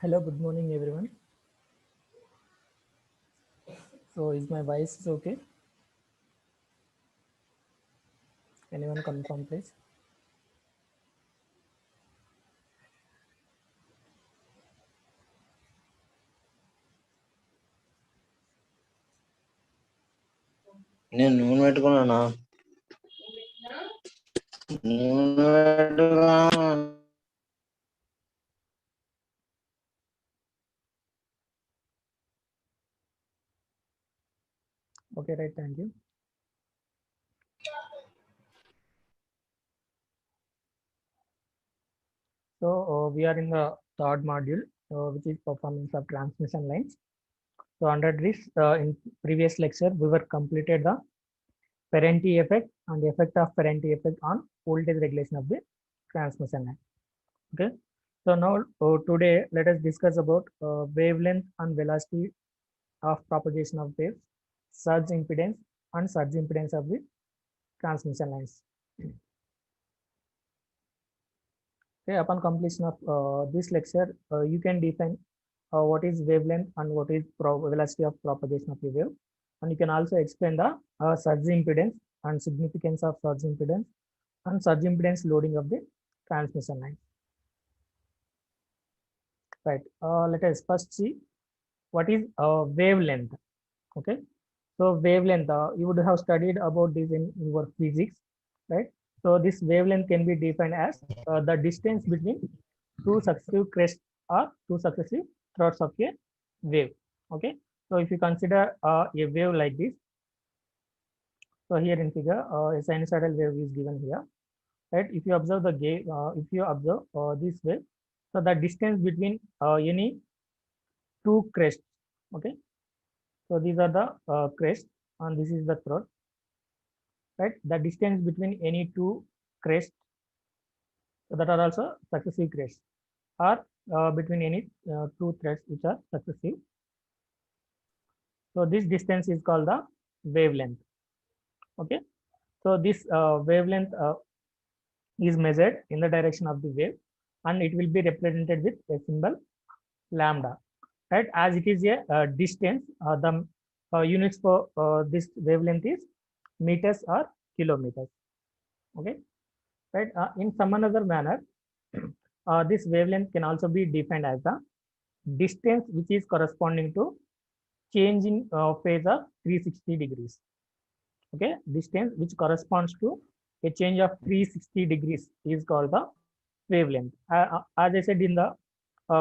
Hello, good morning, everyone. So, is my voice okay? Anyone confirm, please? నేను నూనె పెట్టుకున్నానా నూనె పెట్టుకున్నా Okay, right. Thank you. So, we are in the third module, which is performance of transmission lines. So, under this, in previous lecture, we were completed the Parenti effect and the effect of Parenti effect on voltage regulation of the transmission line. Okay. So now today let us discuss about wavelength and velocity of propagation of waves, surge impedance and surge impedance of the transmission lines. Okay, upon completion of this lecture, you can define what is wavelength and what is velocity of propagation of the wave, and you can also explain the surge impedance and significance of surge impedance and surge impedance loading of the transmission line. Right. Let us first see what is wavelength. Okay. So wavelength, you would have studied about this in your physics, right? So this wavelength can be defined as the distance between two successive crests or two successive throats of a wave. Okay. So if you consider a wave like this, so here in figure, a sinusoidal wave is given here, right? If you observe if you observe this wave, so the distance between any two crests, okay. So these are the crests, and this is the throat, right? The distance between any two crests that are also successive crests, or between any two threads which are successive. So this distance is called the wavelength. Okay. So this wavelength is measured in the direction of the wave, and it will be represented with a symbol lambda. Right? As it is a distance, the units for this wavelength is meters or kilometers. Okay. Right? In some another manner, this wavelength can also be defined as the distance which is corresponding to change in phase of 360 degrees. Okay, distance which corresponds to a change of 360 degrees is called the wavelength. As I said in the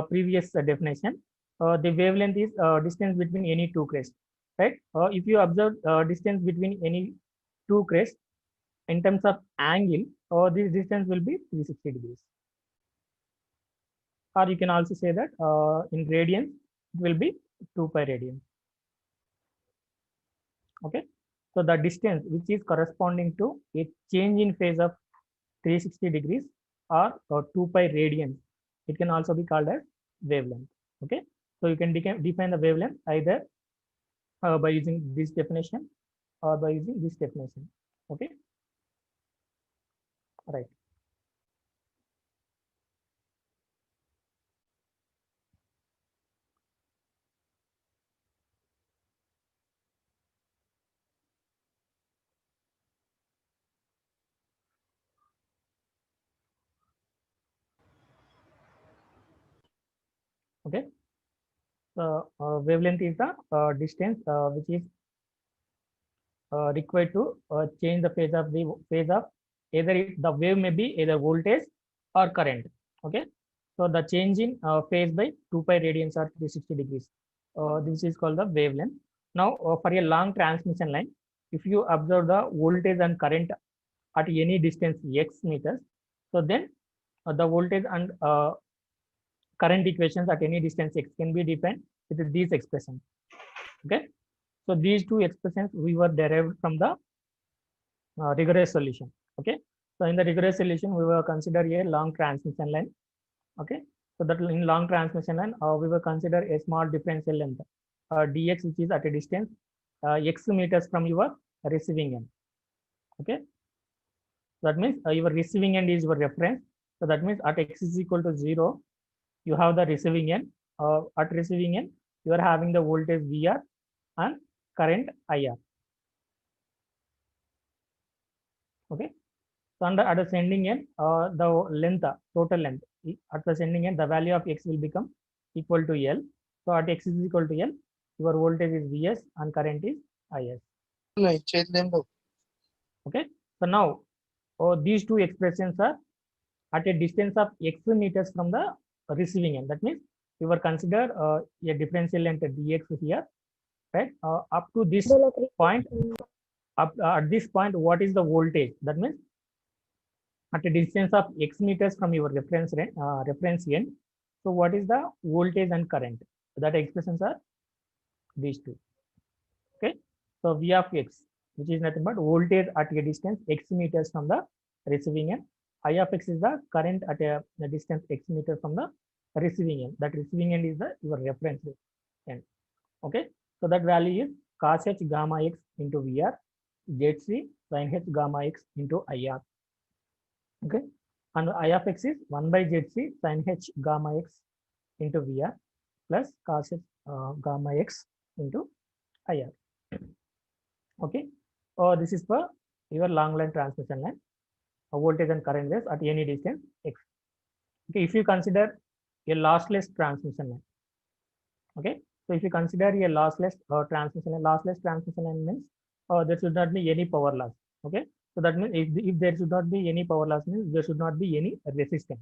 previous definition, the wavelength is distance between any two crests. Right? If you observe distance between any two crests in terms of angle, this distance will be 360 degrees. Or you can also say that in radians, it will be 2 pi radians. Okay. So the distance which is corresponding to a change in phase of 360 degrees or 2 pi radians, it can also be called as wavelength. Okay. So you can define the wavelength either by using this definition or by using this definition. Okay. Right. Okay. So wavelength is the distance which is required to change the phase of either the wave may be either voltage or current. Okay. So the change in phase by 2 pi radians or 360 degrees. This is called the wavelength. Now for a long transmission line, if you observe the voltage and current at any distance x meters, so then the voltage and current equations at any distance x can be defined with these expressions. Okay. So these two expressions we were derived from the rigorous solution. Okay. So in the rigorous solution, we will consider a long transmission line. Okay. So that in long transmission line, we will consider a small differential length, dx, which is at a distance x meters from your receiving end. Okay. So that means your receiving end is your reference. So that means at x is equal to 0, you have the receiving end. at receiving end, you are having the voltage VR and current IR. Okay. So at the sending end, the length, total length, at the sending end, the value of X will become equal to L. So at X is equal to L, your voltage is Vs and current is Is. Okay. So now these two expressions are at a distance of X meters from the receiving end. That means you were consider a differential length dx here, right? Up to this point, at this point, what is the voltage? That means at a distance of X meters from your reference end. So what is the voltage and current? That expressions are these two. Okay. So V of X, which is nothing but voltage at a distance X meters from the receiving end. I of X is the current at a distance X meters from the receiving end. That receiving end is the your reference end. Okay. So that value is cos H gamma X into VR, ZC sin H gamma X into IR. Okay. And I of X is 1 by ZC sin H gamma X into VR plus cos H gamma X into IR. Okay. This is for your long line transmission line, voltage and current waves at any distance X. Okay. If you consider a lossless transmission line. Okay. So if you consider a lossless transmission line means there should not be any power loss. Okay. So that means if there should not be any power loss means there should not be any resistance,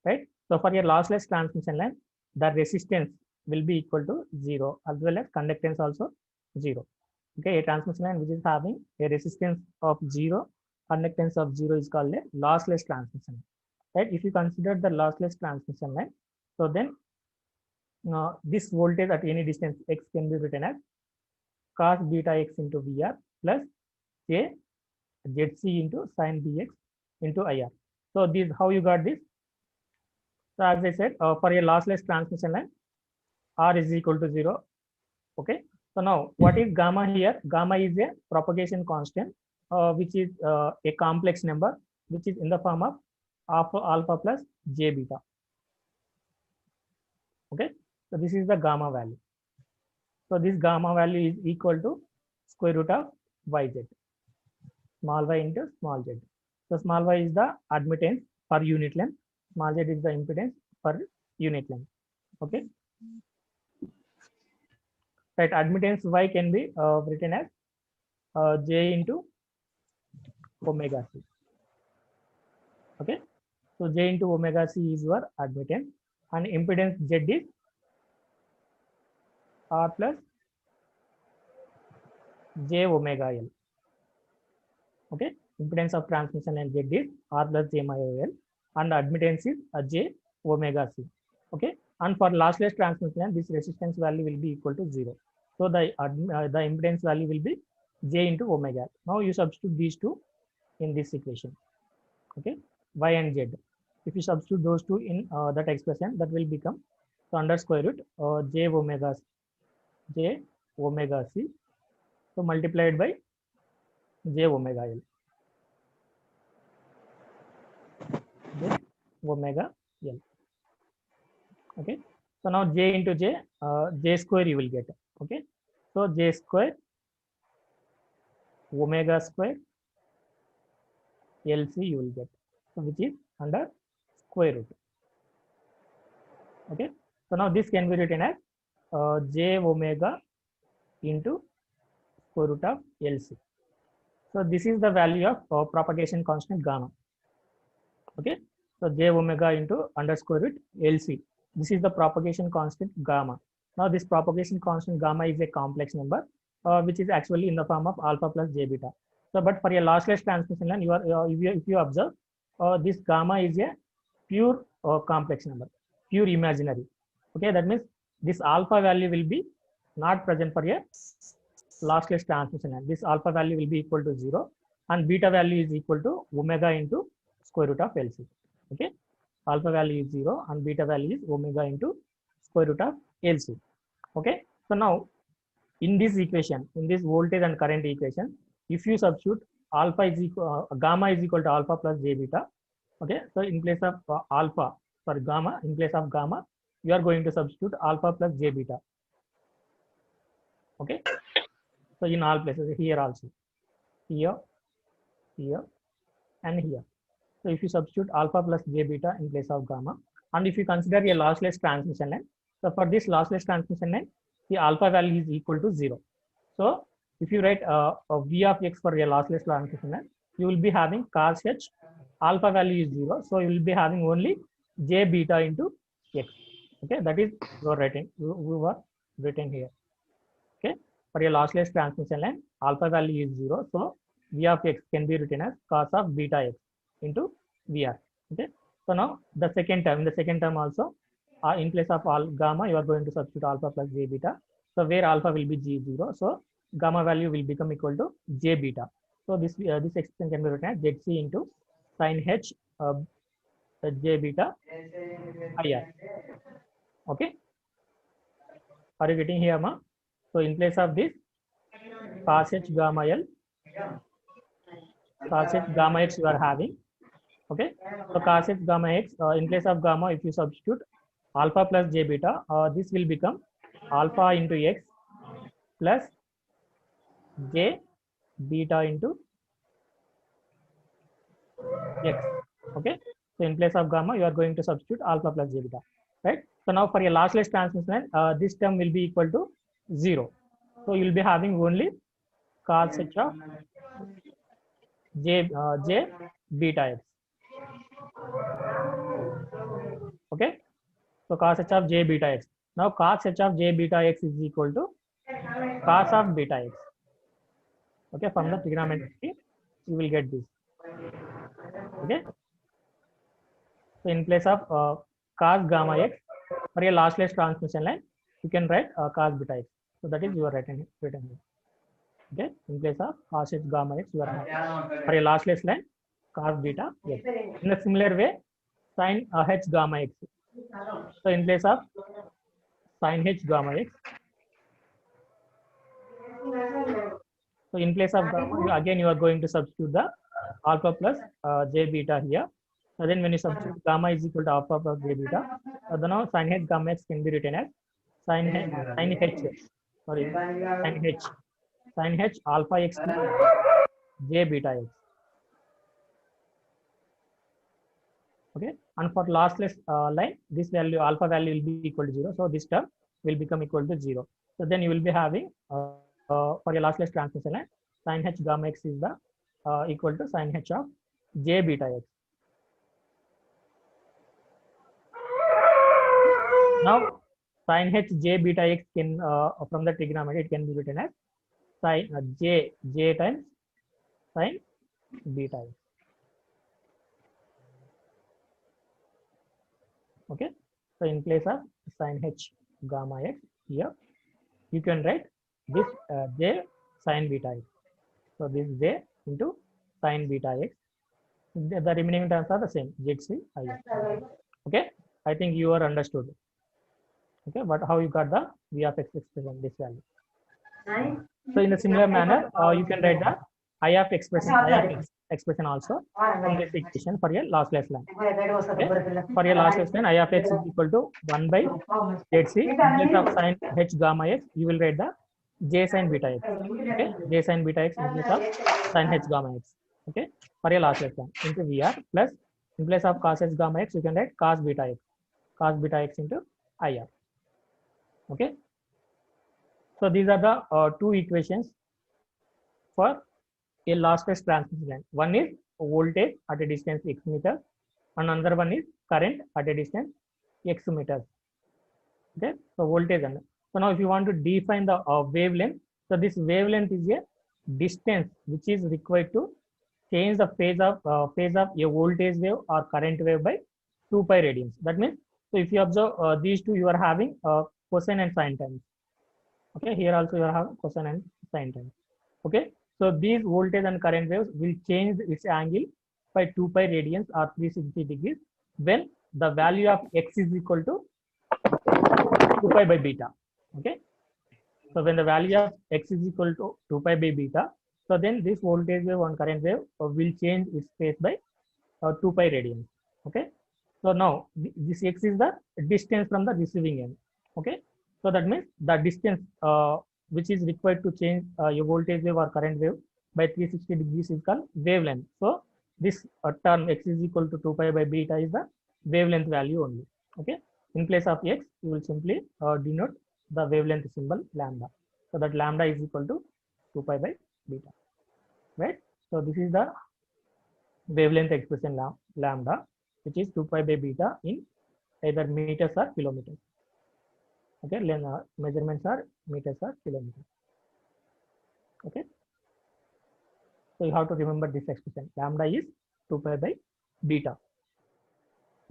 right? So for a lossless transmission line, the resistance will be equal to 0 as well as conductance also 0. Okay, a transmission line which is having a resistance of 0, conductance of 0 is called a lossless transmission, right? If you consider the lossless transmission line, so then this voltage at any distance X can be written as cos beta X into VR plus J ZC into sin BX into IR. So this how you got this. So as I said, for a lossless transmission line, R is equal to 0. Okay. So now what is gamma here? Gamma is a propagation constant, which is a complex number, which is in the form of alpha plus J beta. Okay. So this is the gamma value. So this gamma value is equal to square root of YZ. Small y into small z. So small y is the admittance per unit length. Small z is the impedance per unit length. Okay. Right. Admittance y can be written as j into omega c. Okay. So j into omega c is your admittance, and impedance z is r plus j omega l. Okay. Impedance of transmission line z is r plus j omega l, and admittance is j omega c. Okay. And for lossless transmission line, this resistance value will be equal to 0. So the impedance value will be j into omega. Now you substitute these two in this equation. Okay, y and z. If you substitute those two in that expression, that will become so under square root j omega c. So multiplied by j omega l. J omega l. Okay. So now j into j, j square you will get. Okay. So j square omega square LC you will get. So which is under square root. Okay. So now this can be written as j omega into square root of LC. So this is the value of propagation constant gamma. Okay. So j omega into under square root LC. This is the propagation constant gamma. Now this propagation constant gamma is a complex number, which is actually in the form of alpha plus j beta. So, but for a lossless transmission line, you are if you observe, this gamma is a pure complex number, pure imaginary. Okay, that means this alpha value will be not present for a lossless transmission line. This alpha value will be equal to 0, and beta value is equal to omega into square root of LC. Okay, alpha value is 0 and beta value is omega into square root of LC. Okay, so now in this equation, in this voltage and current equation, if you substitute alpha is equal gamma is equal to alpha plus j beta. Okay, so in place of alpha for gamma, in place of gamma, you are going to substitute alpha plus j beta. Okay, so in all places, here also, here, here, and here. So if you substitute alpha plus j beta in place of gamma, and if you consider a lossless transmission line, so for this lossless transmission line, the alpha value is equal to 0. So if you write a v of x for a lossless transmission line, you will be having cos h, alpha value is 0. So you will be having only j beta into x. Okay, that is your writing. We were written here. Okay, for a lossless transmission line, alpha value is 0. So v of x can be written as cos of beta x into VR. Okay, so now the second term also, in place of all gamma, you are going to substitute alpha plus j beta. So where alpha will be g0, so gamma value will become equal to j beta. So this expression can be written as zc into sin h j beta IR. Okay, are you getting here, ma? So in place of this, cos h gamma L, cos h gamma x you are having. Okay, so cos h gamma x, in place of gamma, if you substitute alpha plus j beta, this will become alpha into x plus j beta into x. Okay, so in place of gamma, you are going to substitute alpha plus j beta, right? So now for a lossless transmission, this term will be equal to 0. So you will be having only cos h of j beta x. Okay, so cos h of j beta x. Now cos h of j beta x is equal to cos of beta x. Okay, from the trigonometry, you will get this. Okay, so in place of cos gamma x for a lossless transmission line, you can write cos beta x. So that is your written here. Okay, in place of cos h gamma x, you are having for a lossless line cos beta x. In a similar way, sin h gamma x. So in place of sin h gamma x, so in place of gamma, again you are going to substitute the alpha plus j beta here. So then when you substitute gamma is equal to alpha plus j beta, then now sin h gamma x can be written as sin h alpha x plus j beta x. Okay, and for lossless line, this value alpha value will be equal to 0. So this term will become equal to 0. So then you will be having for a lossless transmission line, sin h gamma x is the equal to sin h of j beta x. Now sin h j beta x can from the trigonometry it can be written as sin j times sin beta x. Okay, so in place of sin h gamma x here, you can write this j sin beta x. So this j into sin beta x. The remaining terms are the same, zc I. Okay, I think you are understood. Okay, but how you got the v of x expression, this value. So in a similar manner, you can write the I of expression also from this equation for a lossless line. Okay? For a lossless line, I of x is equal to 1 by zc. In place of sin h gamma x, you will write the j sin beta x. Okay, j sin beta x in place of sin h gamma x. Okay, for a lossless line into VR plus in place of cos h gamma x, you can write cos beta x into IR. Okay, so these are the two equations for a lossless transmission line. One is voltage at a distance x meter, and another one is current at a distance x meters. Okay, so voltage and so now if you want to define the wavelength, so this wavelength is a distance which is required to change the phase of a voltage wave or current wave by 2 pi radians. That means, so if you observe these two, you are having cosine and sine terms. Okay, here also you are having cosine and sine terms. Okay, so these voltage and current waves will change its angle by 2 pi radians or 360 degrees when the value of x is equal to 2 pi by beta. Okay, so when the value of x is equal to 2 pi by beta, so then this voltage wave and current wave will change its phase by 2 pi radians. Okay, So now this x is the distance from the receiving end. Okay, so that means the distance which is required to change your voltage wave or current wave by 360 degrees is called wavelength. So this term x is equal to 2 pi by beta is the wavelength value only. Okay, in place of x you will simply denote the wavelength symbol lambda. So that lambda is equal to 2 pi by beta, right? So this is the wavelength expression lambda, which is 2 pi by beta in either meters or kilometers. Okay, measurements are meters or kilometers. Okay, so you have to remember this expression. Lambda is 2 pi by beta.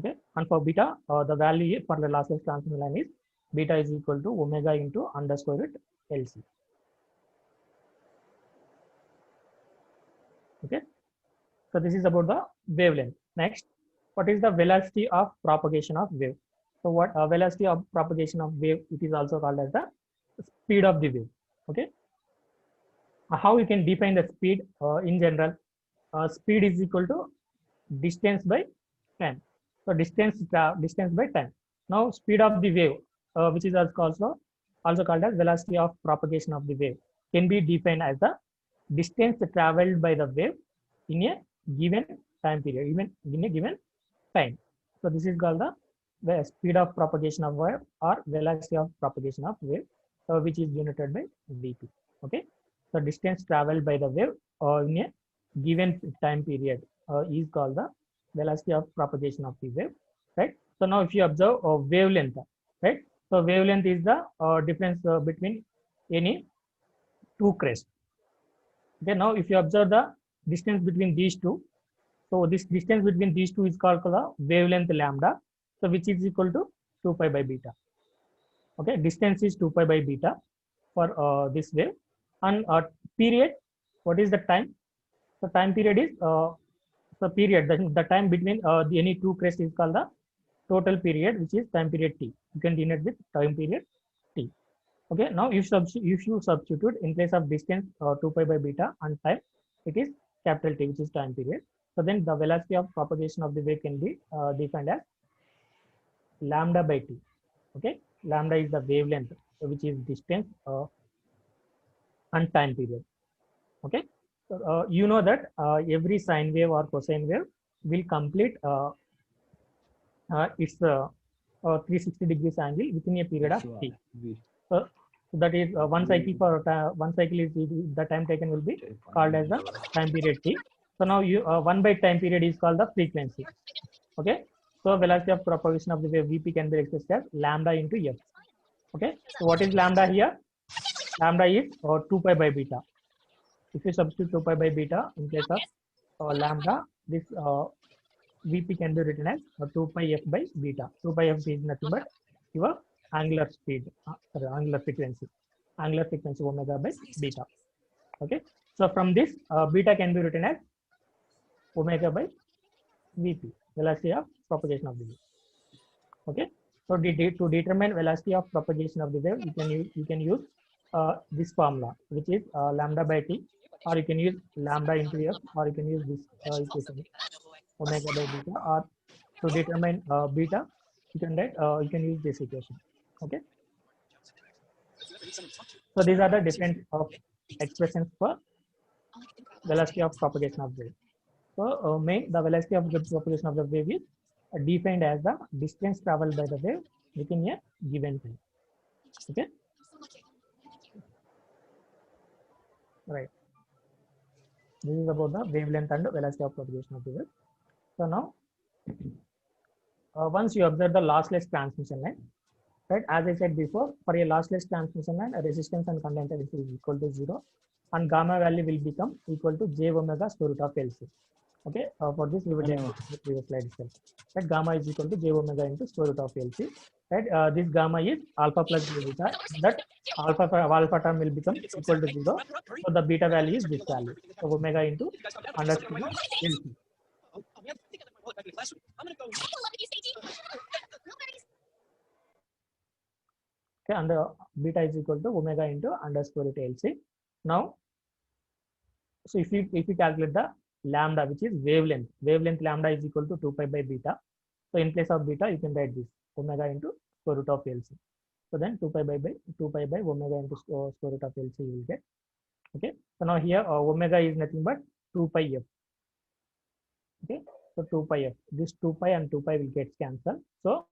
Okay, and for beta, the value for the lossless transmission line is beta is equal to omega into underscore root LC. Okay, so this is about the wavelength. Next, what is the velocity of propagation of wave? So what velocity of propagation of wave, it is also called as the speed of the wave. Okay, how you can define the speed in general? Speed is equal to distance by time. So distance by time. Now speed of the wave, which is also called as velocity of propagation of the wave, can be defined as the distance traveled by the wave in a given time period, even in a given time. So this is called the speed of propagation of wave or velocity of propagation of wave, which is denoted by Vp. Okay, so distance traveled by the wave in a given time period is called the velocity of propagation of the wave, right? So now if you observe wavelength, right? So wavelength is the difference between any two crests. Okay, now if you observe the distance between these two, so this distance between these two is called the wavelength lambda, so which is equal to 2 pi by beta. Okay, distance is 2 pi by beta for this wave, and period, what is the time? So time period is the period, the time between any two crests is called the total period, which is time period t. You can denote with time period t. Okay, now if you substitute in place of distance 2 pi by beta and time, it is capital T, which is time period. So then the velocity of propagation of the wave can be defined as lambda by t. Okay, lambda is the wavelength, which is distance and time period. Okay, so you know that every sine wave or cosine wave will complete its 360 degrees angle within a period of t. So that is one cycle for one cycle is the time taken will be called as the time period t. So now you 1 by time period is called the frequency. Okay, so velocity of propagation of the wave Vp can be expressed as lambda into f. Okay, so what is lambda here? Lambda is 2 pi by beta. If you substitute 2 pi by beta in place of lambda, this Vp can be written as 2 pi f by beta. 2 pi f is nothing but your angular speed, angular frequency omega by beta. Okay, so from this beta can be written as omega by Vp, velocity of propagation of the wave. Okay, so to determine velocity of propagation of the wave, you can use this formula, which is lambda by t, or you can use lambda into f, or you can use this equation omega by beta, or to determine beta, you can use this equation. Okay, so these are the different expressions for velocity of propagation of wave. So the velocity of the propagation of the wave is defined as the distance traveled by the wave within a given time. Okay, right. This is about the wavelength and velocity of propagation of the wave. So now, once you observe the lossless transmission line, right? As I said before, for a lossless transmission line, a resistance and conductance is equal to 0, and gamma value will become equal to j omega square root of LC. Okay, for this we will in the previous slide itself. Right, gamma is equal to j omega into square root of LC. Right, this gamma is alpha plus beta. That alpha term will become equal to 0. So the beta value is this value. So omega into underscore LC. Okay, and the beta is equal to omega into underscore root LC. Now, so if you calculate the lambda, which is wavelength lambda is equal to 2 pi by beta. So in place of beta, you can write this omega into square root of LC. So then 2 pi by 2 pi by omega into square root of LC you will get. Okay. So now here omega is nothing but 2 pi f. Okay. So 2 pi f. This 2 pi and 2 pi will get cancelled. So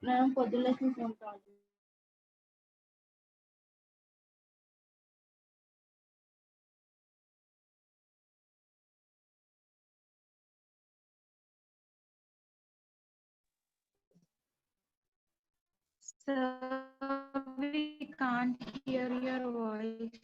నేను పొద్దున్న ఉంటాను. Sir, we can't hear your voice.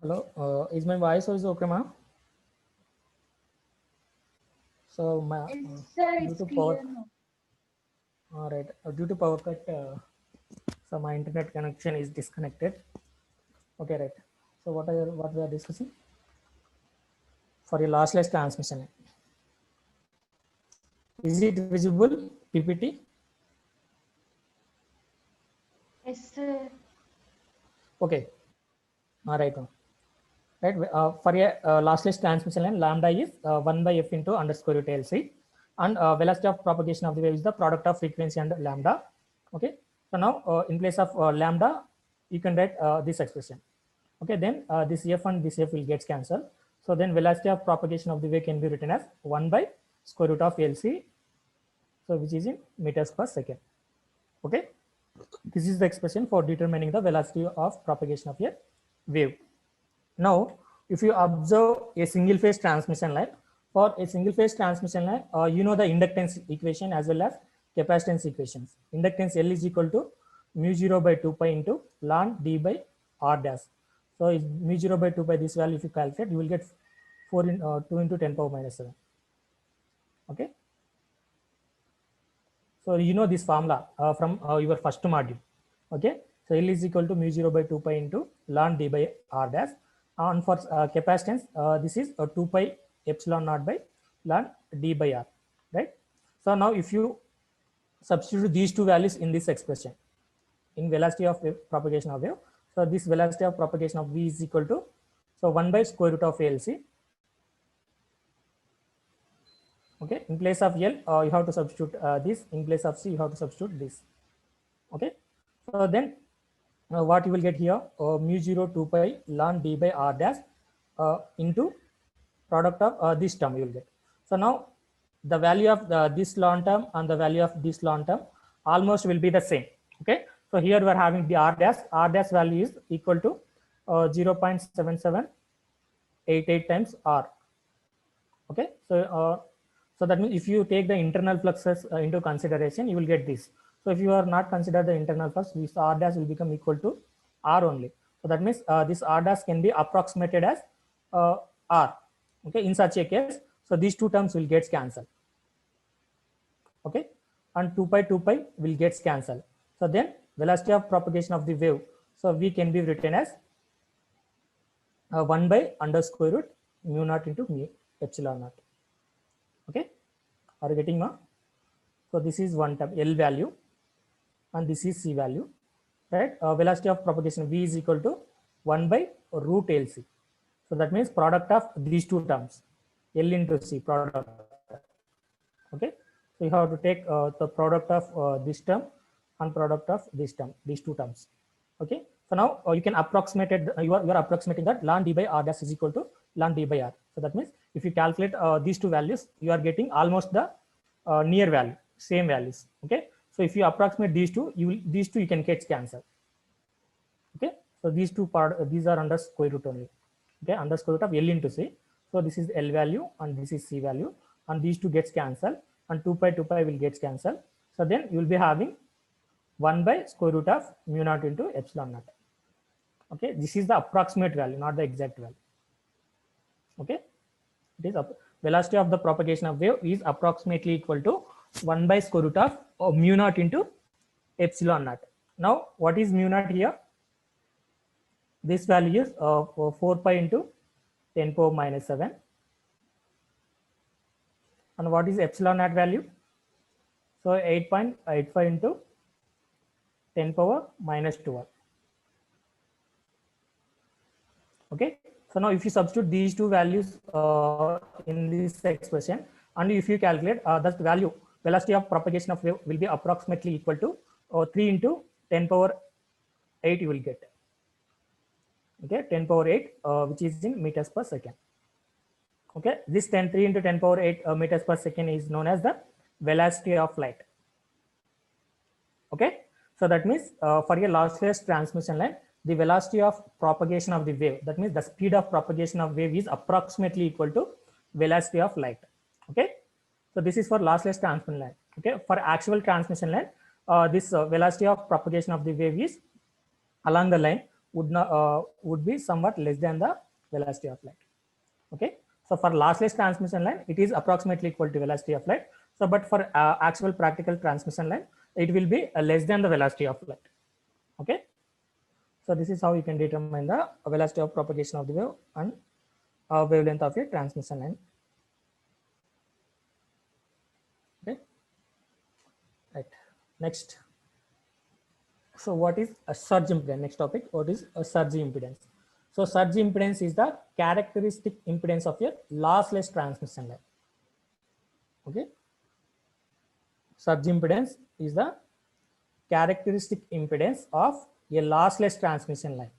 Hello, is my voice also okay, ma'am? So my Sir, due it's to clear power, now. all right, due to power cut, so my internet connection is disconnected. Okay, right. So what we are discussing for a lossless transmission. Is it visible PPT? Yes, sir. Okay, all right, ma'am. Right. For a lossless transmission line, lambda is 1 by f into underscore root LC, and velocity of propagation of the wave is the product of frequency and lambda. Okay. So now in place of lambda, you can write this expression. Okay. Then this f and this f will get cancelled. So then velocity of propagation of the wave can be written as 1 by square root of LC, so which is in meters per second. Okay. This is the expression for determining the velocity of propagation of a wave. Now, if you observe a single phase transmission line, for a single phase transmission line, you know the inductance equation as well as capacitance equations. Inductance L is equal to mu 0 by 2 pi into ln d by r dash. So, if mu 0 by 2 pi, this value if you calculate, you will get 2 into 10 power minus 7. Okay. So, you know this formula from your first module. Okay. So, L is equal to mu 0 by 2 pi into ln d by r dash. And for capacitance, this is 2 pi epsilon naught by ln d by r, right? So, now if you substitute these two values in this expression, in velocity of wave, propagation of wave, so this velocity of propagation of v is equal to, so 1 by square root of LC. Okay, in place of L, you have to substitute this. In place of C, you have to substitute this. Okay, so then what you will get here, mu 0 2 pi ln d by r dash into product of this term you will get. So now the value of this long term and the value of this long term almost will be the same. Okay, so here we are having the r dash value is equal to 0.7788 times r. Okay, so that means if you take the internal fluxes into consideration, you will get this. So if you are not consider the internal flux, this r dash will become equal to r only. So that means this r dash can be approximated as r. Okay, in such a case, so these two terms will get cancelled. Okay, and 2 pi will get cancelled. So then velocity of propagation of the wave, so v can be written as 1 by underscore root mu naught into mu epsilon naught. Okay, are you getting now? So this is one term L value and this is C value, right? Velocity of propagation v is equal to 1 by root LC. So that means product of these two terms, L into C, product. Okay, so you have to take the product of this term and product of this term, these two terms. Okay, so now you can approximate it, you are approximating that ln d by r dash is equal to ln d by r. So that means if you calculate these two values, you are getting almost the near value, same values. Okay, so if you approximate these two, these two you can get cancelled. Okay, so these two these are under square root only. Okay, under square root of L into C. So this is L value and this is C value, and these two gets cancelled, and 2 pi will get cancelled. So then you will be having 1 by square root of mu naught into epsilon naught. Okay, this is the approximate value, not the exact value. Okay, it is velocity of the propagation of wave is approximately equal to 1 by square root of mu naught into epsilon naught. Now, what is mu naught here? This value is 4 pi into 10 power minus 7. And what is epsilon naught value? So 8.85 into 10 power minus 12. Okay, so now if you substitute these two values in this expression, and if you calculate that value, velocity of propagation of wave will be approximately equal to 3 into 10 power 8 you will get. Okay, 10 power 8 which is in meters per second. Okay, this 3 into 10 power 8 meters per second is known as the velocity of light. Okay, so that means for a lossless transmission line, the velocity of propagation of the wave, that means the speed of propagation of wave is approximately equal to velocity of light. Okay, so this is for lossless transmission line. Okay, for actual transmission line, this velocity of propagation of the wave is along the line would be somewhat less than the velocity of light. Okay, so for lossless transmission line, it is approximately equal to velocity of light. So, but for actual practical transmission line, it will be less than the velocity of light. Okay, so this is how you can determine the velocity of propagation of the wave and wavelength of a transmission line. Okay, right. Next, so what is a surge impedance? Next topic, what is a surge impedance? So surge impedance is the characteristic impedance of a lossless transmission line. Okay, surge impedance is the characteristic impedance of a lossless transmission line.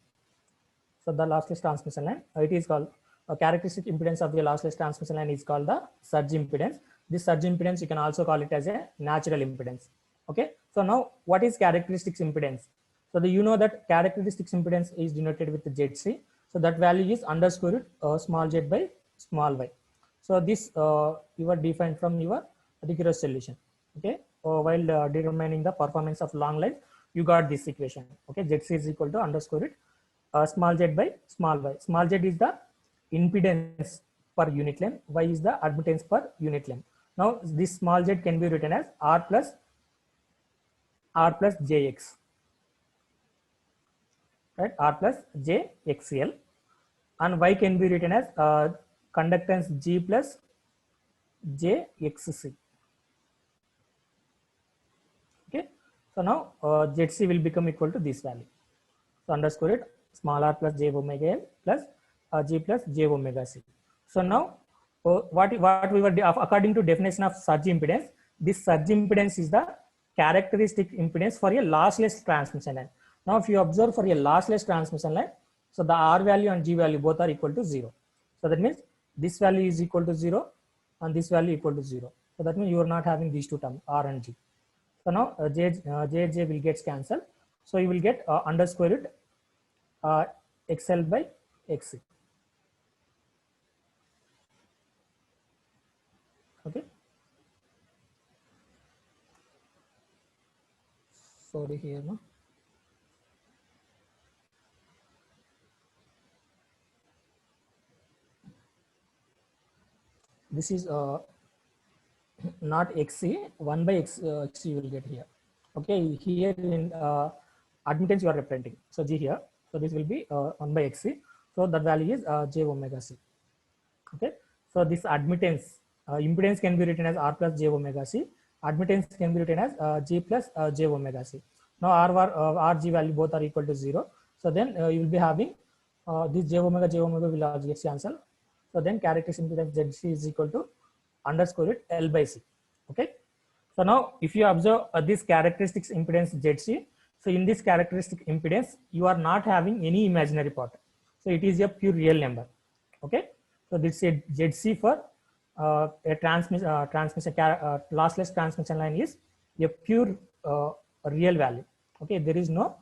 So the lossless transmission line, it is called a characteristic impedance of the lossless transmission line is called the surge impedance. This surge impedance, you can also call it as a natural impedance. Okay, so now what is characteristics impedance? So you know that characteristics impedance is denoted with the ZC. So that value is underscore root small z by small y. So this you are defined from your rigorous solution. Okay, while determining the performance of long lines, you got this equation. Okay, ZC is equal to underscore root small z by small y. Small z is the impedance per unit length, y is the admittance per unit length. Now this small z can be written as r plus jx, right? R plus jxl, and y can be written as conductance g plus jxc. Okay, so now zc will become equal to this value. So underscore it small r plus j omega l plus g plus j omega c. So now what we were according to definition of surge impedance, this surge impedance is the characteristic impedance for a lossless transmission line. Now if you observe for a lossless transmission line, so the r value and g value both are equal to 0. So that means this value is equal to 0 and this value equal to 0. So that means you are not having these two terms r and g. So now j will get cancelled. So you will get underscore root xl by xc. Okay. Sorry here, no. This is not xc, 1 by xc you will get here. Okay, here in admittance you are representing. So g here. So this will be 1 by xc. So that value is j omega c. Okay. So this admittance impedance can be written as r plus j omega c. Admittance can be written as g plus j omega c. Now r g value both are equal to 0. So then you will be having this j omega will also get cancelled. So then characteristic impedance ZC is equal to underscore root L by C. Okay. So now if you observe this characteristics impedance ZC, so in this characteristic impedance, you are not having any imaginary part. So it is a pure real number. Okay. So this is ZC for a transmission lossless transmission line is a pure real value. Okay. There is no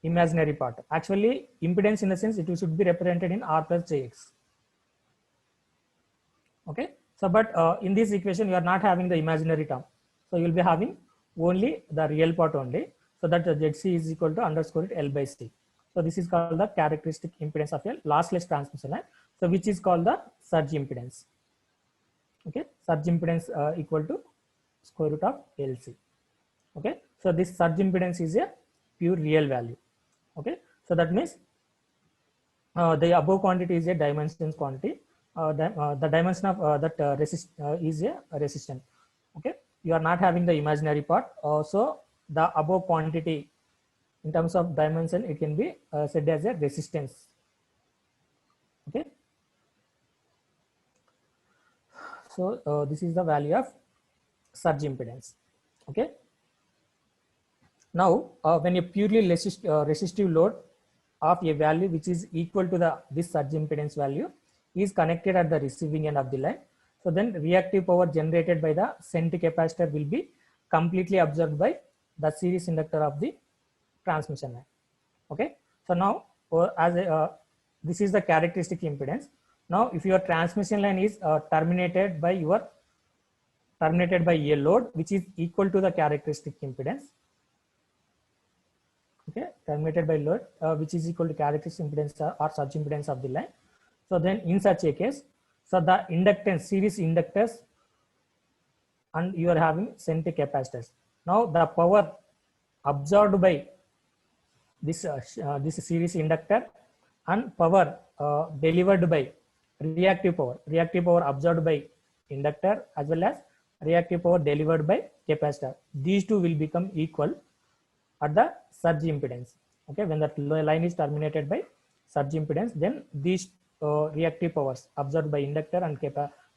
imaginary part. Actually, impedance in the sense it should be represented in R plus JX. Okay. So, but in this equation, you are not having the imaginary term. So, you will be having only the real part only. So, that ZC is equal to underscore it L by C. So, this is called the characteristic impedance of a lossless transmission line. So, which is called the surge impedance. Okay. Surge impedance equal to square root of LC. Okay. So, this surge impedance is a pure real value. Okay. So, that means the above quantity is a dimensions quantity. The dimension of that is a resistance. Okay, you are not having the imaginary part. So the above quantity in terms of dimension, it can be said as a resistance. Okay, so this is the value of surge impedance. Okay, now when a purely resistive load of a value which is equal to this surge impedance value is connected at the receiving end of the line. So then reactive power generated by the shunt capacitor will be completely absorbed by the series inductor of the transmission line. Okay. So now this is the characteristic impedance. Now if your transmission line is terminated by a load which is equal to the characteristic impedance. okay, terminated by load, which is equal to characteristic impedance or surge impedance of the line. So then in such a case, so the inductance, series inductors, and you are having shunt capacitors. Now the power absorbed by this series inductor and power delivered by reactive power absorbed by inductor as well as reactive power delivered by capacitor. These two will become equal at the surge impedance. Okay, when the line is terminated by surge impedance, then these reactive powers absorbed by inductor and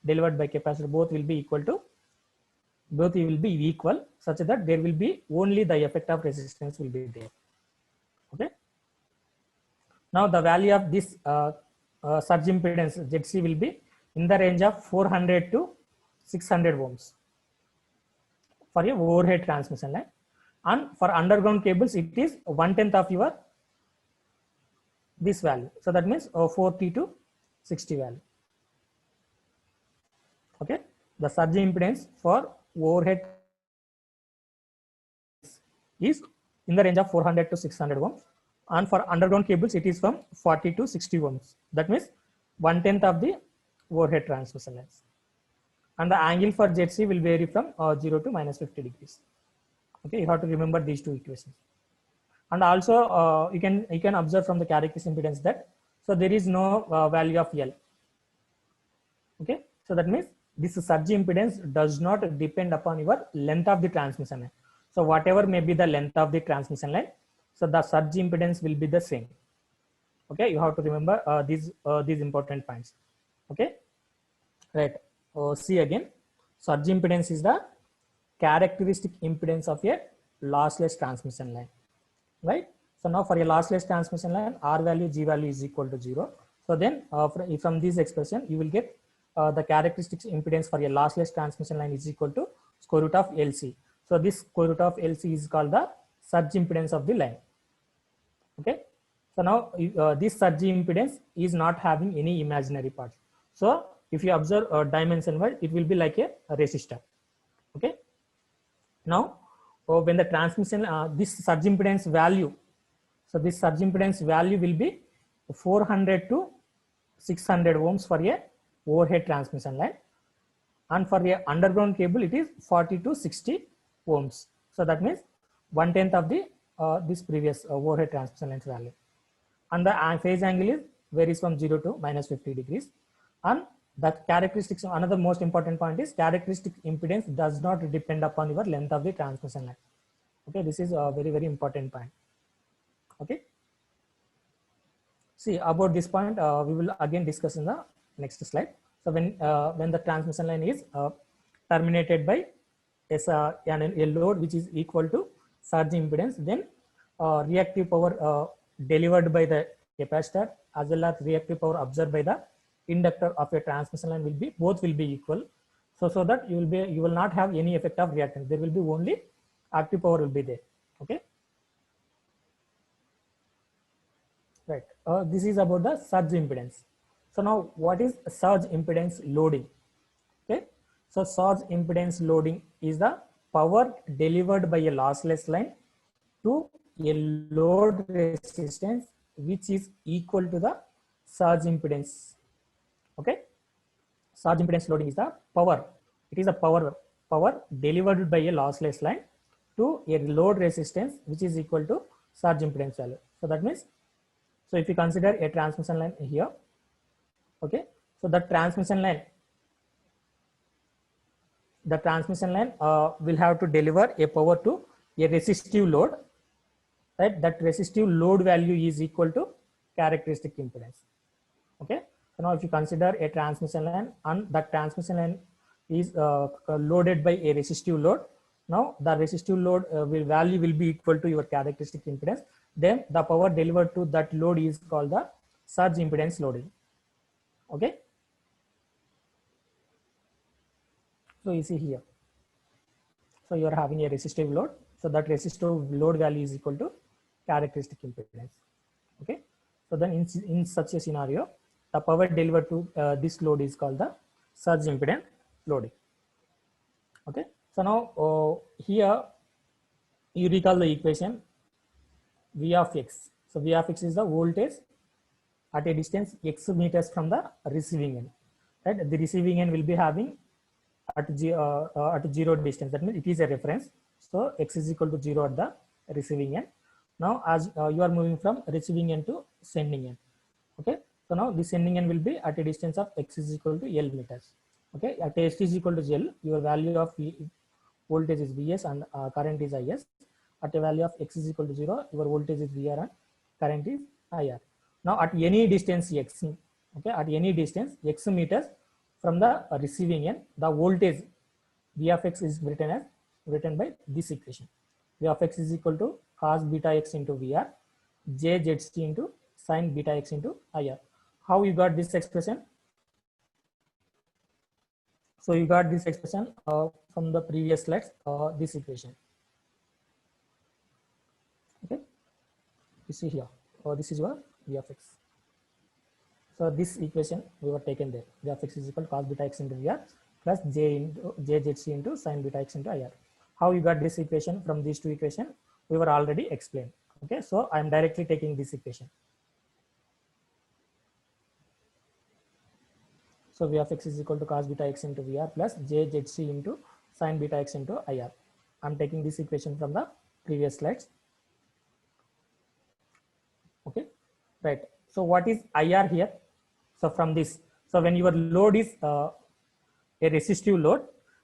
delivered by capacitor both will be equal, such that there will be only the effect of resistance will be there. Okay. Now the value of this surge impedance ZC will be in the range of 400 to 600 ohms for a overhead transmission line, and for underground cables it is 1/10 of your this value. So that means 40 to 60 value. Okay, the surge impedance for overhead is in the range of 400 to 600 ohms, and for underground cables it is from 40 to 60 ohms. That means 1/10 of the overhead transmission lines, and the angle for ZC will vary from 0 to -50 degrees. Okay, you have to remember these two equations. And also you can observe from the characteristic impedance that so there is no value of L. Okay, so that means this surge impedance does not depend upon your length of the transmission line. So whatever may be the length of the transmission line, so the surge impedance will be the same. Okay, you have to remember these important points. Okay, right. See again, surge impedance is the characteristic impedance of a lossless transmission line, right? So now for a lossless transmission line, R value, G value is equal to 0. So then from this expression, you will get the characteristic impedance for a lossless transmission line is equal to square root of LC. So this square root of LC is called the surge impedance of the line. Okay. So now this surge impedance is not having any imaginary parts. So if you observe dimension wise, it will be like a resistor. Okay. Now when the transmission, this surge impedance value, so this surge impedance value will be 400 to 600 ohms for a overhead transmission line, and for a underground cable it is 40 to 60 ohms. So that means 1/10 of the this previous overhead transmission lines value, and the phase angle is varies from 0 to -50 degrees. And the characteristics, another most important point is characteristic impedance does not depend upon your length of the transmission line. Okay, this is a very important point. Okay, see about this point we will again discuss in the next slide. So when the transmission line is terminated by a load which is equal to surge impedance, then reactive power delivered by the capacitor as well as reactive power absorbed by the inductor of a transmission line will be both will be equal. So that you will not have any effect of reactance. There will be only active power will be there. Okay, right. This is about the surge impedance. So now what is surge impedance loading? Okay, so surge impedance loading is the power delivered by a lossless line to a load resistance which is equal to the surge impedance. Okay, surge impedance loading is the power. It is a power delivered by a lossless line to a load resistance which is equal to surge impedance value. So that means, so if you consider a transmission line here, okay, so the transmission line will have to deliver a power to a resistive load, right? That resistive load value is equal to characteristic impedance. Okay, so now if you consider a transmission line and that transmission line is loaded by a resistive load, now the resistive load value will be equal to your characteristic impedance. Then the power delivered to that load is called the surge impedance loading. Okay, so you see here, so you are having a resistive load, so that resistive load value is equal to characteristic impedance. Okay, so then in such a scenario, the power delivered to this load is called the surge impedance loading. Okay, so now here you recall the equation V of x. So V of x is the voltage at a distance x meters from the receiving end, right? The receiving end will be having at zero distance. That means it is a reference. So x is equal to 0 at the receiving end. Now, as you are moving from receiving end to sending end, okay. So now the sending end will be at a distance of x is equal to L meters. Okay, at s is equal to L, your value of voltage is Vs and current is Is. At a value of x is equal to 0, your voltage is Vr and current is Ir. Now at any distance x, okay, at any distance x meters from the receiving end, the voltage V of x is written by this equation. V of x is equal to cos beta x into Vr, j zc into sin beta x into Ir. How you got this expression? So you got this expression from the previous slides, this equation. Okay, you see here, this is your V of x. So this equation we were taken there. V of x is equal to cos beta x into Vr plus j zc into sin beta x into Ir. How you got this equation from these two equations? We were already explained. Okay, so I am directly taking this equation. So V of x is equal to cos beta x into Vr plus j zc into sin beta x into Ir. I am taking this equation from the previous slides. Okay, right. So what is IR here? So from this, so when your load is a resistive load,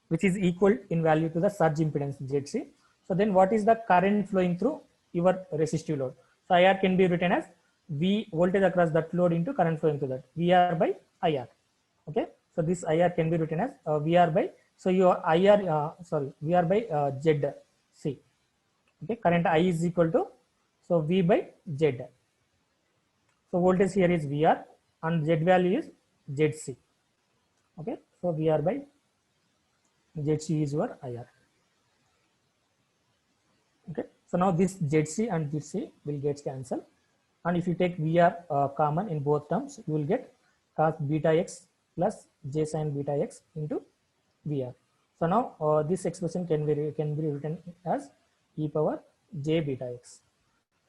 which is equal in value to the surge impedance ZC. So then what is the current flowing through your resistive load? So IR can be written as V voltage across that load into current flowing through that, VR by IR. Okay, so this IR can be written as VR by, so your IR, VR by ZC. Okay, current I is equal to, so V by Z. So voltage here is VR and Z value is ZC. Okay, so VR by ZC is your IR. Okay, so now this ZC and ZC will get cancelled, and if you take VR common in both terms, you will get cos beta x plus j sin beta x into VR. So now this expression can be written as e power j beta x.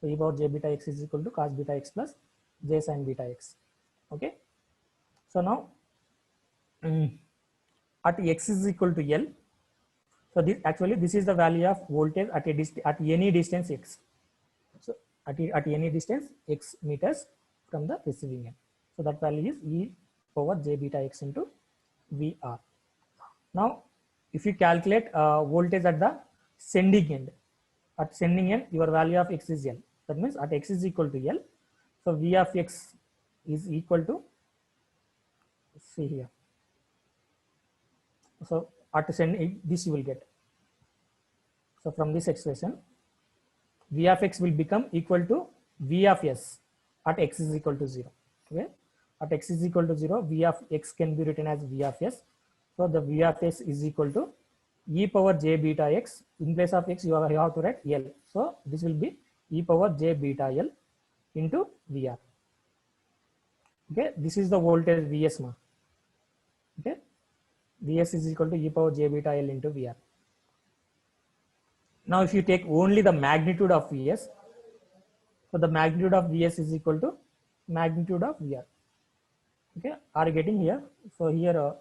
So e power j beta x is equal to cos beta x plus j sin beta x. Okay, so now at x is equal to L. So this actually this is the value of voltage at any distance x. So at any distance x meters from the receiving end. So that value is e power j beta x into VR. Now if you calculate voltage at the sending end, your value of x is L. That means at x is equal to L. So V of x is equal to, see here. So at sending, this you will get. So from this expression, V of x will become equal to V of s at x is equal to 0. Okay, at x is equal to 0, V of x can be written as V of s. So the V of s is equal to e power j beta x. In place of x, you have to write L. So this will be e power j beta L into VR. Okay, this is the voltage Vs ma. Okay, Vs is equal to e power j beta L into VR. Now if you take only the magnitude of Vs, so the magnitude of Vs is equal to magnitude of VR. Okay, are you getting here? So here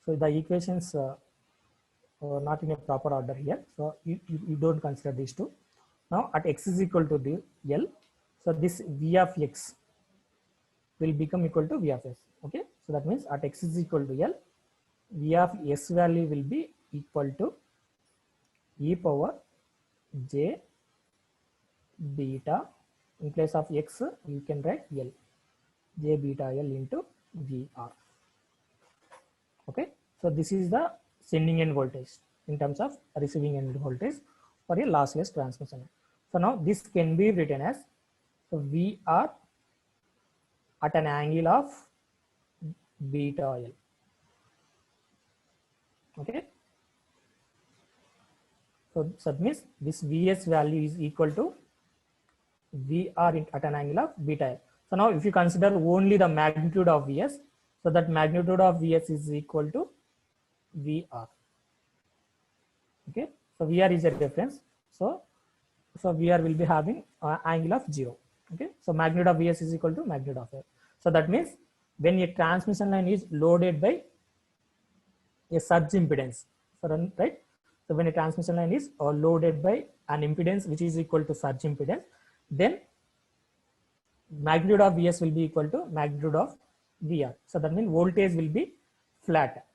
so the equations not in a proper order here. So you don't consider these two. Now at x is equal to the L, so this V of x will become equal to V of s. Okay, so that means at x is equal to L, V of s value will be equal to e power j beta, in place of x you can write L, j beta L into VR. Okay, so this is the sending end voltage in terms of receiving end voltage for a lossless transmission. So now this can be written as, so VR at an angle of beta L. Okay, so that means this Vs value is equal to VR at an angle of beta L. So now if you consider only the magnitude of Vs, so that magnitude of Vs is equal to VR. Okay, so VR is a reference. So VR will be having angle of 0. Okay, so magnitude of Vs is equal to magnitude of F. So that means when a transmission line is loaded by a surge impedance, so right? So when a transmission line is loaded by an impedance which is equal to surge impedance, then magnitude of Vs will be equal to magnitude of VR. So that means voltage will be flat.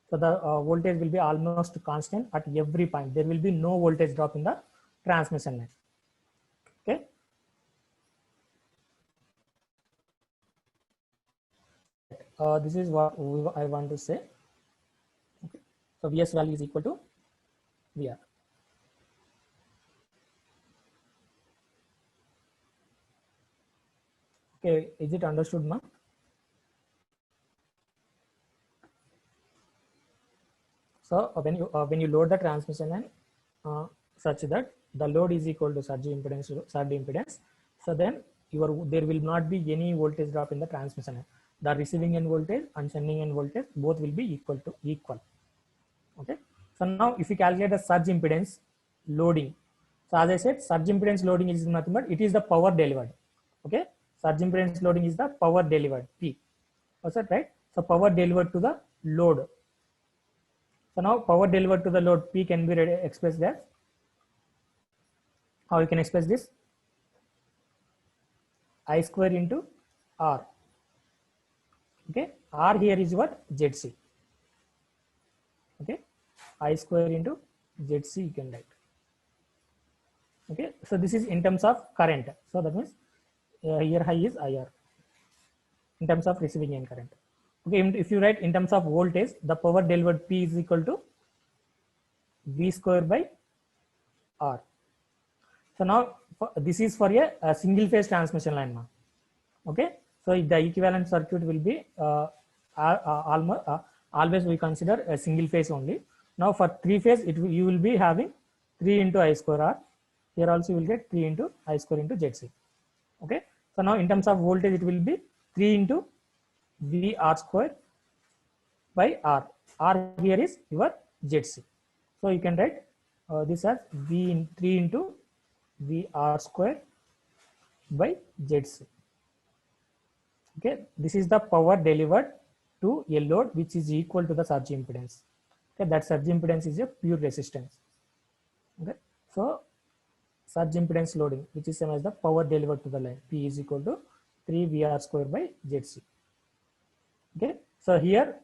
So the voltage will be almost constant at every point. There will be no voltage drop in the transmission line. Okay. This is what I want to say. Okay. So Vs value is equal to VR. Okay, is it understood, ma? So when you load the transmission line such that the load is equal to surge impedance, so then there will not be any voltage drop in the transmission line. The receiving end voltage and sending end voltage both will be equal. Okay. So now if you calculate the surge impedance loading, so as I said, surge impedance loading is nothing but it is the power delivered. Okay. Surge impedance loading is the power delivered P. Was that right? So power delivered to the load. So now power delivered to the load P can be expressed as, how you can express this? I square into R. Okay, R here is what? ZC. Okay, I square into ZC you can write. Okay, so this is in terms of current. So that means here high is IR in terms of receiving end current. Okay, if you write in terms of voltage, the power delivered P is equal to V square by R. So now this is for a single phase transmission line now. Okay, so the equivalent circuit will be always we consider a single phase only. Now for three phase, you will be having 3 into I square R. Here also you will get 3 into I square into ZC. Okay, so now in terms of voltage, it will be 3 into VR square by R. R here is your ZC. So you can write this as V in 3 into VR square by ZC. Okay, this is the power delivered to a load which is equal to the surge impedance. Okay, that surge impedance is a pure resistance. Okay, so surge impedance loading, which is same as the power delivered to the line, P is equal to 3 VR square by ZC. Okay, so here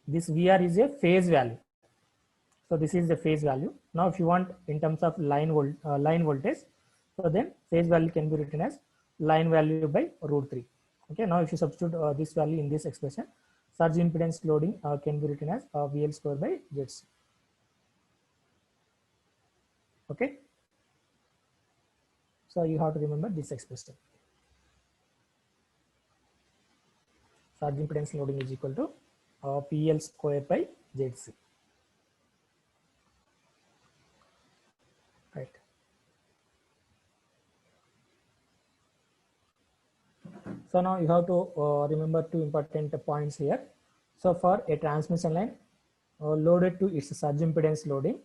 this VR is a phase value. So this is the phase value. Now if you want in terms of line voltage, so then phase value can be written as line value by √3. Okay, now if you substitute this value in this expression, surge impedance loading can be written as VL square by ZC. Okay, so you have to remember this expression. Surge impedance loading is equal to PL square by ZC. Right. So now you have to remember two important points here. So for a transmission line loaded to its surge impedance loading,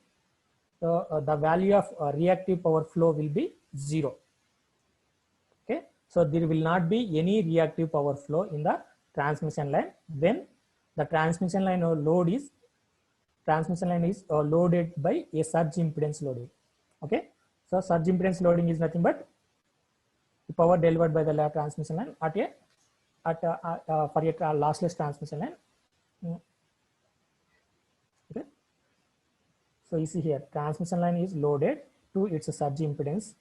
so the value of reactive power flow will be 0. Okay, so there will not be any reactive power flow in the transmission line when the transmission line load is loaded by a surge impedance loading. Okay, so surge impedance loading is nothing but the power delivered by the transmission line for a lossless transmission line. Okay, so you see here transmission line is loaded to its surge impedance.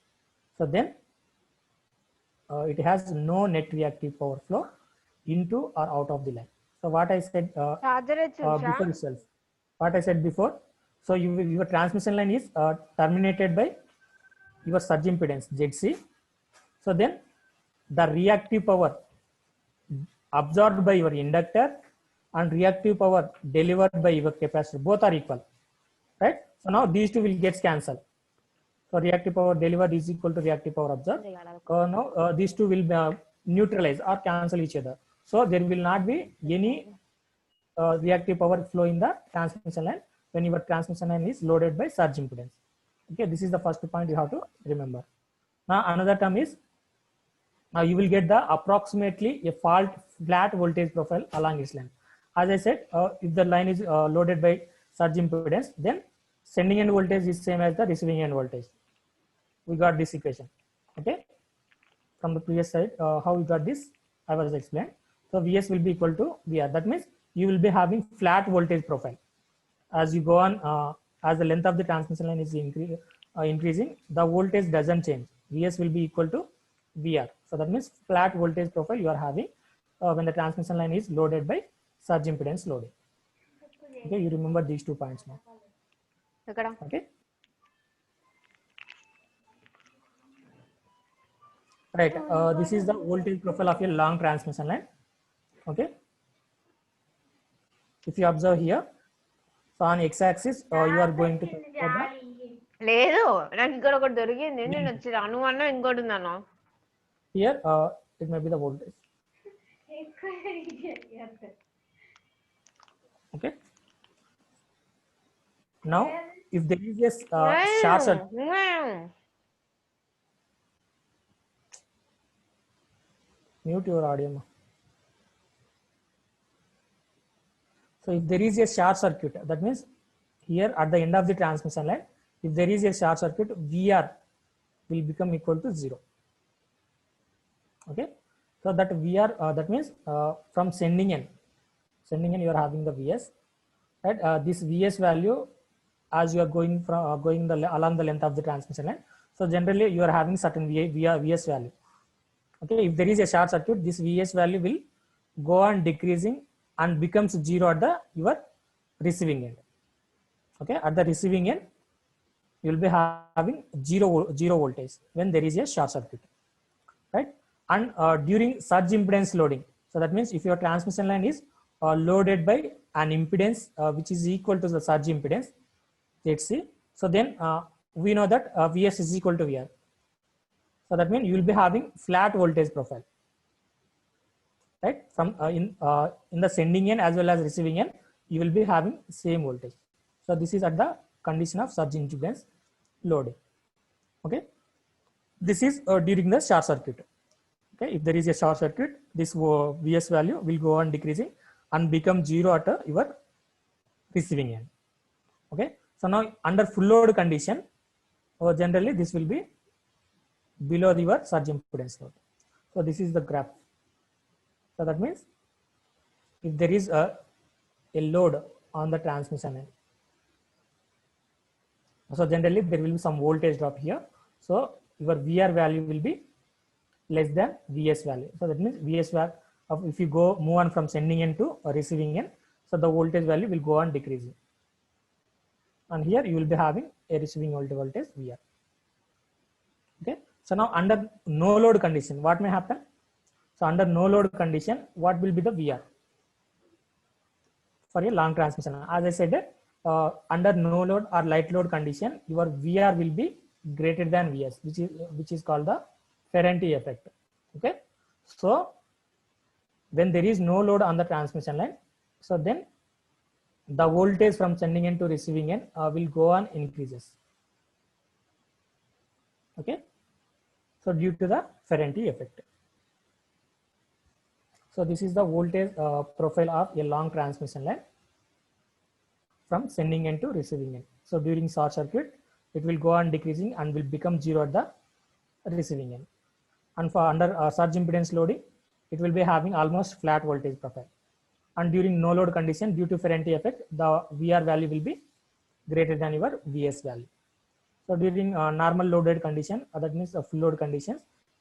So then it has no net reactive power flow into or out of the line. So what I said before itself, what I said before. So your transmission line is terminated by your surge impedance ZC. So then the reactive power absorbed by your inductor and reactive power delivered by your capacitor both are equal, right? So now these two will get cancelled. So reactive power delivered is equal to reactive power absorbed. Now these two will neutralize or cancel each other. So there will not be any reactive power flow in the transmission line when your transmission line is loaded by surge impedance. Okay, this is the first point you have to remember. Now another term is, now you will get the approximately a flat voltage profile along its length. As I said, if the line is loaded by surge impedance, then sending end voltage is same as the receiving end voltage. We got this equation. Okay, from the previous slide, how we got this, I was explained. So Vs will be equal to Vr. That means you will be having flat voltage profile. As you go on, as the length of the transmission line is increasing, the voltage doesn't change. Vs will be equal to Vr. So that means flat voltage profile you are having when the transmission line is loaded by surge impedance loading. Okay, you remember these 2 points now. Okay. Right. This is the voltage profile of a long transmission line. Okay. If you observe here, so on x-axis, you are going to consider the లేదు నాకు ఇక్కడ ఒకటి దొరికింది నేను వచ్చి అను అన్న ఇంకోటి ఉందను here it may be the voltage. Okay. Now, if there is a short circuit, mute your audio. So if there is a short circuit, that means here at the end of the transmission line, if there is a short circuit, Vr will become equal to 0. Okay, so that Vr, that means from sending end you are having the Vs, right? This Vs value, as you are going from along the length of the transmission line, so generally you are having certain Vs value. Okay, if there is a short circuit, this Vs value will go on decreasing and becomes 0 at the your receiving end. Okay, at the receiving end you will be having zero voltage when there is a short circuit, right? And during surge impedance loading, so that means if your transmission line is loaded by an impedance which is equal to the surge impedance, let's see, so then we know that Vs is equal to Vr. So that means you will be having flat voltage profile, right? From in the sending end as well as receiving end, you will be having same voltage. So this is at the condition of surge impedance loading. Okay, this is during the short circuit. Okay, if there is a short circuit, this Vs value will go on decreasing and become 0 at your receiving end. Okay, so now under full load condition, generally this will be below your surge impedance load. So this is the graph. So that means if there is a load on the transmission line, so generally there will be some voltage drop here. So your Vr value will be less than Vs value. So that means Vs value, if you move on from sending end to receiving end, so the voltage value will go on decreasing. And here you will be having a receiving voltage Vr. Okay. So now under no load condition, what may happen? So under no load condition, what will be the Vr for a long transmission? As I said, under no load or light load condition, your Vr will be greater than Vs, which is called the Ferranti effect. Okay, so when there is no load on the transmission line, so then the voltage from sending end to receiving end will go on increases. Okay, so due to the Ferranti effect. So this is the voltage profile of a long transmission line from sending end to receiving end. So during short circuit, it will go on decreasing and will become 0 at the receiving end. And for under surge impedance loading, it will be having almost flat voltage profile. And during no load condition, due to Ferranti effect, the Vr value will be greater than your Vs value. So during normal loaded condition, that means full load conditions,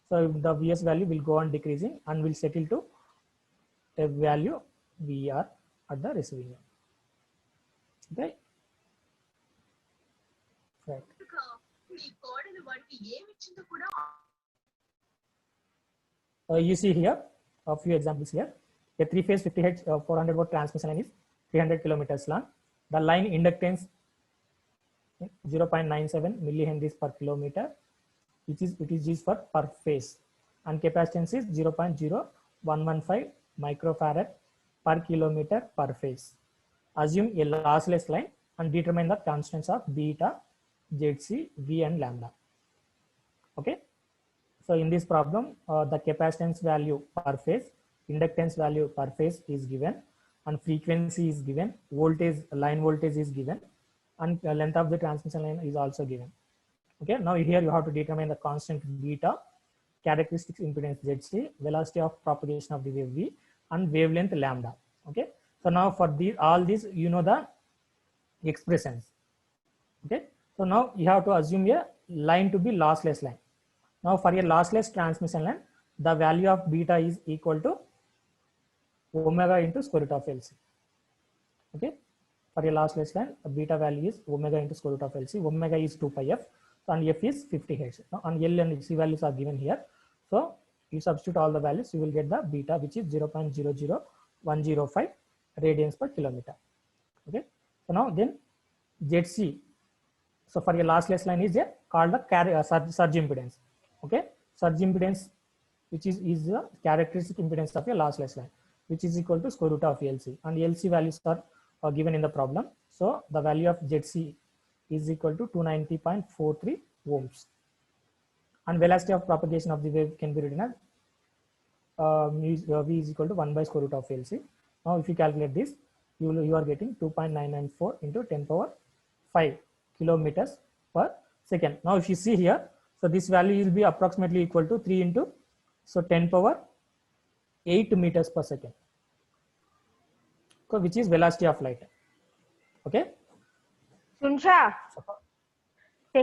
so the Vs value will go on decreasing and will settle to a value Vr at the receiving end. Okay. Right. You see here a few examples here. A 3-phase 50 Hz 400 watt transmission line is 300 kilometers long. The line inductance 0.97 millihenries per kilometer, it is used for per phase, and capacitance is 0.0115 microfarad per kilometer per phase. Assume a lossless line and determine the constants of beta, ZC, V and lambda. Okay. So in this problem, the capacitance value per phase, inductance value per phase is given, and frequency is given, voltage, line voltage is given, and length of the transmission line is also given. Okay, now here you have to determine the constant beta, characteristics impedance ZC, velocity of propagation of the wave V, and wavelength lambda. Okay, so now for these, all these, you know the expressions. Okay, so now you have to assume a line to be lossless line. Now for a lossless transmission line, the value of beta is equal to omega into square root of LC. Okay, for a lossless line, the beta value is omega into square root of LC. Omega is 2 pi f, and f is 50 hertz. Now, and L and C values are given here. So you substitute all the values, you will get the beta, which is 0.00105 radians per kilometer. Okay, so now then ZC. So for a lossless line is called the surge impedance. Okay, surge impedance, which is the characteristic impedance of a lossless line, which is equal to square root of LC, and LC values are given in the problem. So the value of ZC is equal to 290.43 ohms, and velocity of propagation of the wave can be written as V is equal to 1 by square root of LC. Now if you calculate this, you are getting 2.994 into 10 power 5 kilometers per second. Now if you see here, so this value will be approximately equal to 3 into, so 10 power 8 meters per second, so which is velocity of light. Okay, సున్షా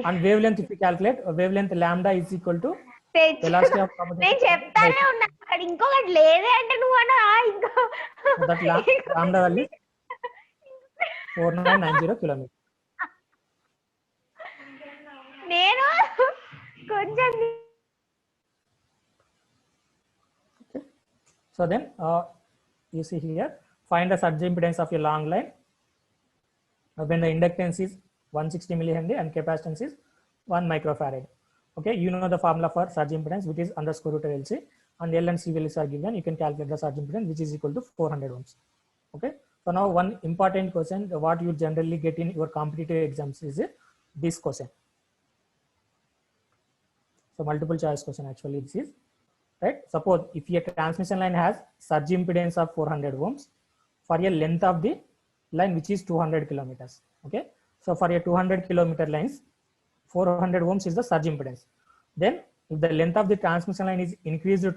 and wavelength, if you calculate, wavelength lambda is equal to తెచ్చు. velocity of నేను propagation. చెప్తానే ఉన్నా అక్కడ ఇంకొకటి లేదే అంటే నువ్వు అన్నా ఇంకా So that lambda value is 4990 kilometers. నేను కొంచెం So then you see here, find the surge impedance of a long line when the inductance is 160 millihenry and capacitance is 1 microfarad. Okay, you know the formula for surge impedance, which is under square root of LC, and L and C values are given. You can calculate the surge impedance, which is equal to 400 ohms. Okay, so now one important question, what you generally get in your competitive exams is this question. So multiple choice question actually this is, right? Suppose if a transmission line has surge impedance of 400 ohms for a length of the line which is 200 kilometers. Okay, so for a 200 kilometer lines, 400 ohms is the surge impedance. Then if the length of the transmission line is increased to